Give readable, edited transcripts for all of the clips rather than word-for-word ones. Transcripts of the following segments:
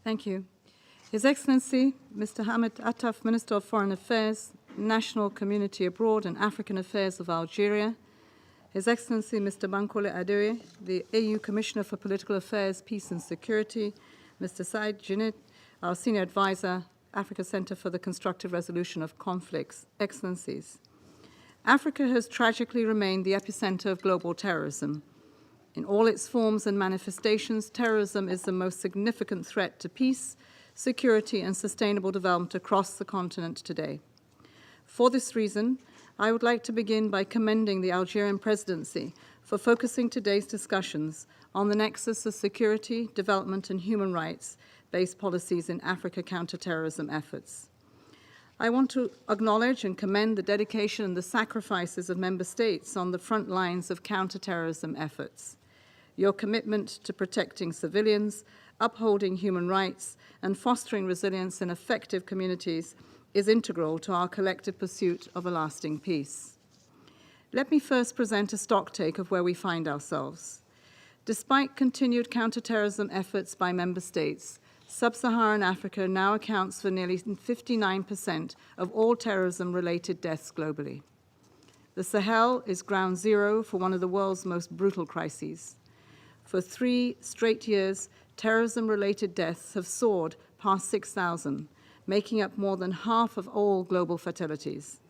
Thank you. His Excellency, Mr. Hamid Attaf, Minister of Foreign Affairs, National Community Abroad and African Affairs of Algeria, His Excellency, Mr. Bankole Adeoye, the AU Commissioner for Political Affairs, Peace and Security, Mr. Said Djinnit, our Senior Advisor, Africa Center for the Constructive Resolution of Conflicts. Excellencies, Africa has tragically remained the epicenter of global terrorism. In all its forms and manifestations, terrorism is the most significant threat to peace, security, and sustainable development across the continent today. For this reason, I would like to begin by commending the Algerian presidency for focusing today's discussions on the nexus of security, development, and human rights-based policies in Africa counterterrorism efforts. I want to acknowledge and commend the dedication and the sacrifices of member states on the front lines of counterterrorism efforts. Your commitment to protecting civilians, upholding human rights, and fostering resilience in effective communities is integral to our collective pursuit of a lasting peace. Let me first present a stocktake of where we find ourselves. Despite continued counterterrorism efforts by member states, Sub-Saharan Africa now accounts for nearly 59% of all terrorism-related deaths globally. The Sahel is ground zero for one of the world's most brutal crises. For 3 straight years, terrorism-related deaths have soared past 6,000, making up more than half of all global fatalities.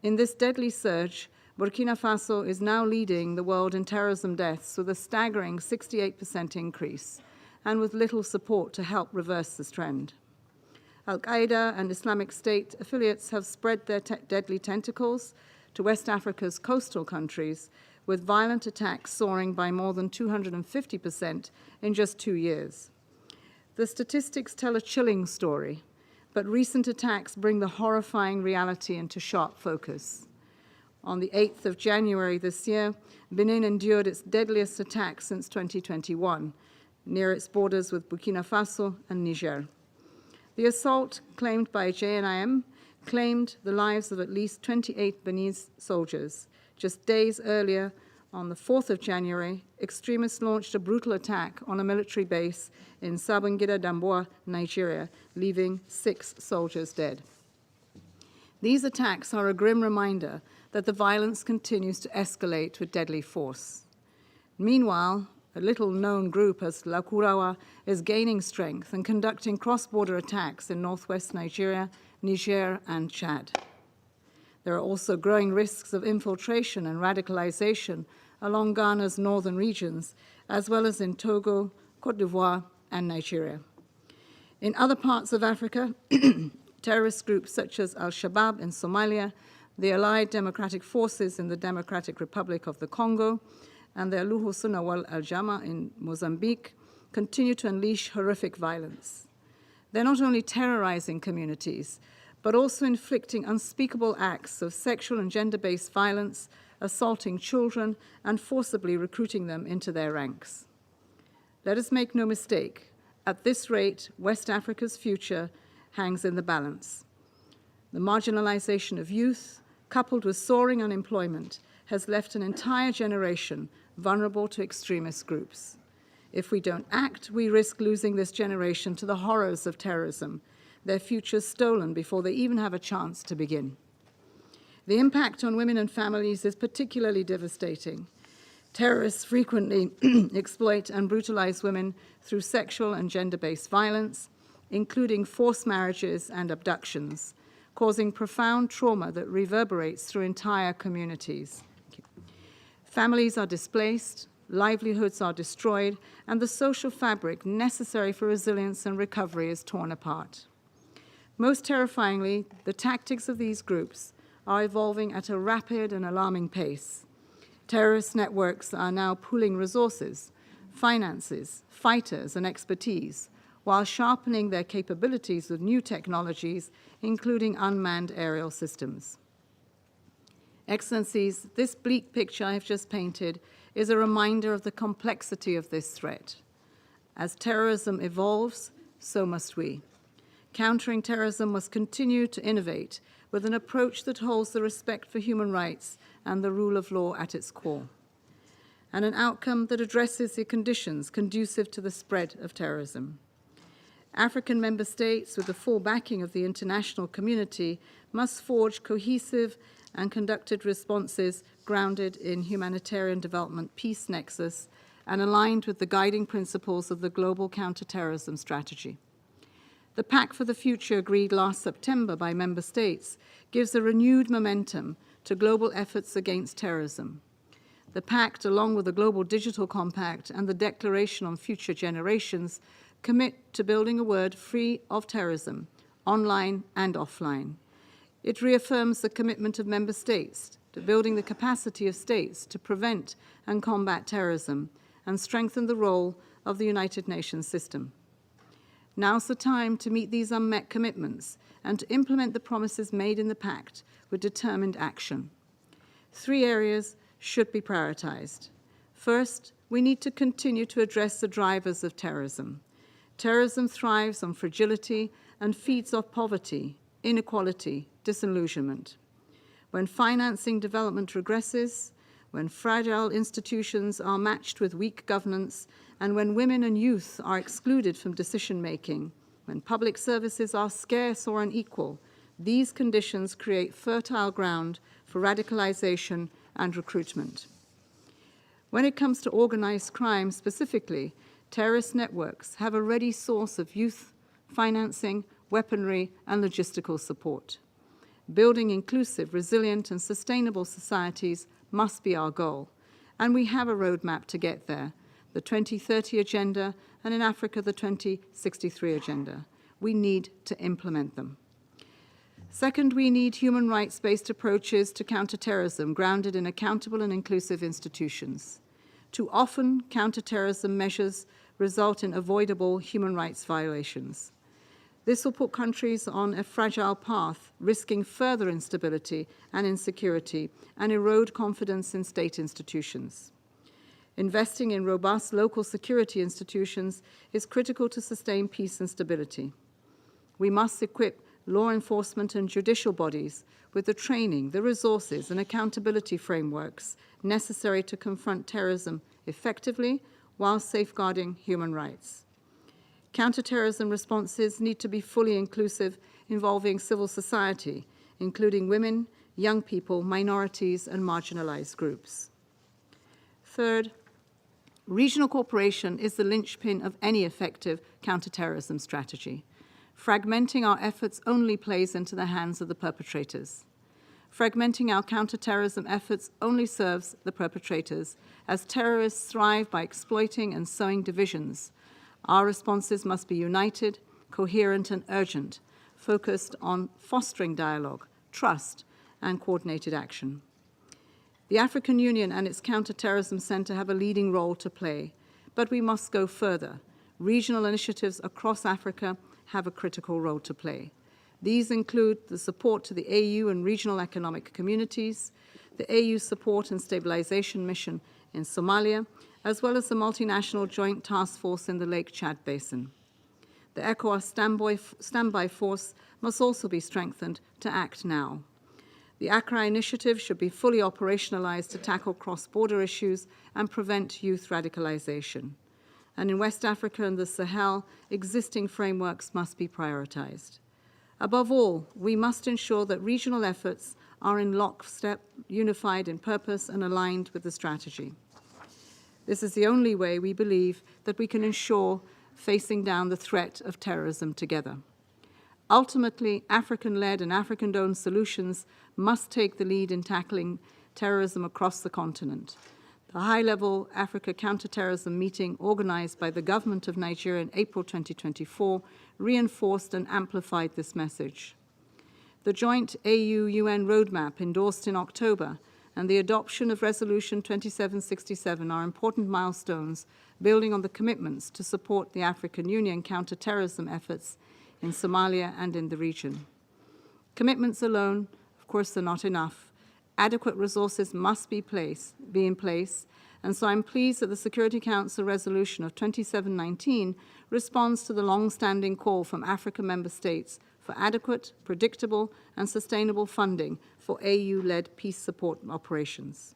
In this deadly surge, Burkina Faso is now leading the world in terrorism deaths with a staggering 68% increase, and with little support to help reverse this trend. Al-Qaeda and Islamic State affiliates have spread their deadly tentacles to West Africa's coastal countries, with violent attacks soaring by more than 250% in just 2 years. The statistics tell a chilling story, but recent attacks bring the horrifying reality into sharp focus. On the 8th of January this year, Benin endured its deadliest attack since 2021, near its borders with Burkina Faso and Niger. The assault, claimed by JNIM, claimed the lives of at least 28 Beninese soldiers. Just days earlier, on the 4th of January, extremists launched a brutal attack on a military base in Sabongida Damboa, Nigeria, leaving 6 soldiers dead. These attacks are a grim reminder that the violence continues to escalate with deadly force. Meanwhile, a little-known group as La Kourawa is gaining strength and conducting cross-border attacks in northwest Nigeria, Niger, and Chad. There are also growing risks of infiltration and radicalization along Ghana's northern regions, as well as in Togo, Côte d'Ivoire, and Nigeria. In other parts of Africa, terrorist groups such as Al-Shabaab in Somalia, the Allied Democratic Forces in the Democratic Republic of the Congo, and the Aluhusuna wal Al-Jama in Mozambique continue to unleash horrific violence. They're not only terrorizing communities, but also inflicting unspeakable acts of sexual and gender-based violence, assaulting children, and forcibly recruiting them into their ranks. Let us make no mistake, at this rate, West Africa's future hangs in the balance. The marginalization of youth, coupled with soaring unemployment, has left an entire generation vulnerable to extremist groups. If we don't act, we risk losing this generation to the horrors of terrorism, their futures stolen before they even have a chance to begin. The impact on women and families is particularly devastating. Terrorists frequently exploit and brutalize women through sexual and gender-based violence, including forced marriages and abductions, causing profound trauma that reverberates through entire communities. Families are displaced, livelihoods are destroyed, and the social fabric necessary for resilience and recovery is torn apart. Most terrifyingly, the tactics of these groups are evolving at a rapid and alarming pace. Terrorist networks are now pooling resources, finances, fighters, and expertise, while sharpening their capabilities with new technologies, including unmanned aerial systems. Excellencies, this bleak picture I've just painted is a reminder of the complexity of this threat. As terrorism evolves, so must we. Countering terrorism must continue to innovate with an approach that holds the respect for human rights and the rule of law at its core, and an outcome that addresses the conditions conducive to the spread of terrorism. African member states, with the full backing of the international community, must forge cohesive and conducted responses grounded in humanitarian development peace nexus and aligned with the guiding principles of the global counterterrorism strategy. The Pact for the Future, agreed last September by member states, gives a renewed momentum to global efforts against terrorism. The Pact, along with the Global Digital Compact and the Declaration on Future Generations, commit to building a world free of terrorism, online and offline. It reaffirms the commitment of member states to building the capacity of states to prevent and combat terrorism and strengthen the role of the United Nations system. Now's the time to meet these unmet commitments and to implement the promises made in the Pact with determined action. 3 areas should be prioritized. First, we need to continue to address the drivers of terrorism. Terrorism thrives on fragility and feeds off poverty, inequality, disillusionment. When financing development regresses, when fragile institutions are matched with weak governance, and when women and youth are excluded from decision-making, when public services are scarce or unequal, these conditions create fertile ground for radicalization and recruitment. When it comes to organized crime specifically, terrorist networks have a ready source of youth, financing, weaponry, and logistical support. Building inclusive, resilient, and sustainable societies must be our goal, and we have a roadmap to get there, the 2030 Agenda, and in Africa, the 2063 Agenda. We need to implement them. Second, we need human rights-based approaches to counterterrorism grounded in accountable and inclusive institutions. Too often, counterterrorism measures result in avoidable human rights violations. This will put countries on a fragile path, risking further instability and insecurity, and erode confidence in state institutions. Investing in robust local security institutions is critical to sustain peace and stability. We must equip law enforcement and judicial bodies with the training, the resources, and accountability frameworks necessary to confront terrorism effectively while safeguarding human rights. Counterterrorism responses need to be fully inclusive, involving civil society, including women, young people, minorities, and marginalized groups. Third, regional cooperation is the linchpin of any effective counterterrorism strategy. Fragmenting our efforts only plays into the hands of the perpetrators. Fragmenting our counterterrorism efforts only serves the perpetrators, as terrorists thrive by exploiting and sowing divisions. Our responses must be united, coherent, and urgent, focused on fostering dialogue, trust, and coordinated action. The African Union and its Counterterrorism Center have a leading role to play, but we must go further. Regional initiatives across Africa have a critical role to play. These include the support to the AU and regional economic communities, the AU Support and Stabilization Mission in Somalia, as well as the multinational Joint Task Force in the Lake Chad Basin. The ECOWAS standby force must also be strengthened to act now. The Accra initiative should be fully operationalized to tackle cross-border issues and prevent youth radicalization. And in West Africa and the Sahel, existing frameworks must be prioritized. Above all, we must ensure that regional efforts are in lockstep, unified in purpose, and aligned with the strategy. This is the only way we believe that we can ensure facing down the threat of terrorism together. Ultimately, African-led and African-owned solutions must take the lead in tackling terrorism across the continent. The high-level Africa Counterterrorism meeting organized by the government of Nigeria in April 2024 reinforced and amplified this message. The joint AU-UN roadmap endorsed in October and the adoption of Resolution 2767 are important milestones building on the commitments to support the African Union counterterrorism efforts in Somalia and in the region. Commitments alone, of course, are not enough. Adequate resources must be in place, and so I'm pleased that the Security Council resolution of 2719 responds to the long-standing call from African member states for adequate, predictable, and sustainable funding for AU-led peace support operations.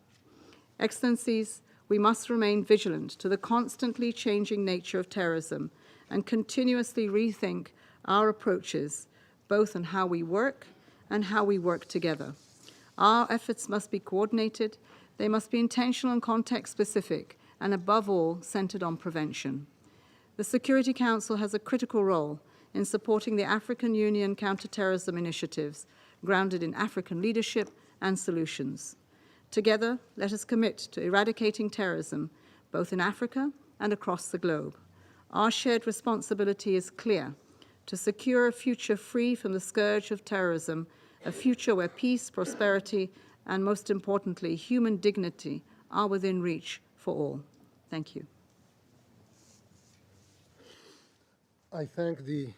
Excellencies, we must remain vigilant to the constantly changing nature of terrorism and continuously rethink our approaches, both on how we work and how we work together. Our efforts must be coordinated, they must be intentional and context-specific, and above all, centered on prevention. The Security Council has a critical role in supporting the African Union counter-terrorism initiatives, grounded in African leadership and solutions. Together, let us commit to eradicating terrorism, both in Africa and across the globe. Our shared responsibility is clear: to secure a future free from the scourge of terrorism, a future where peace, prosperity, and most importantly, human dignity are within reach for all. Thank you. I thank the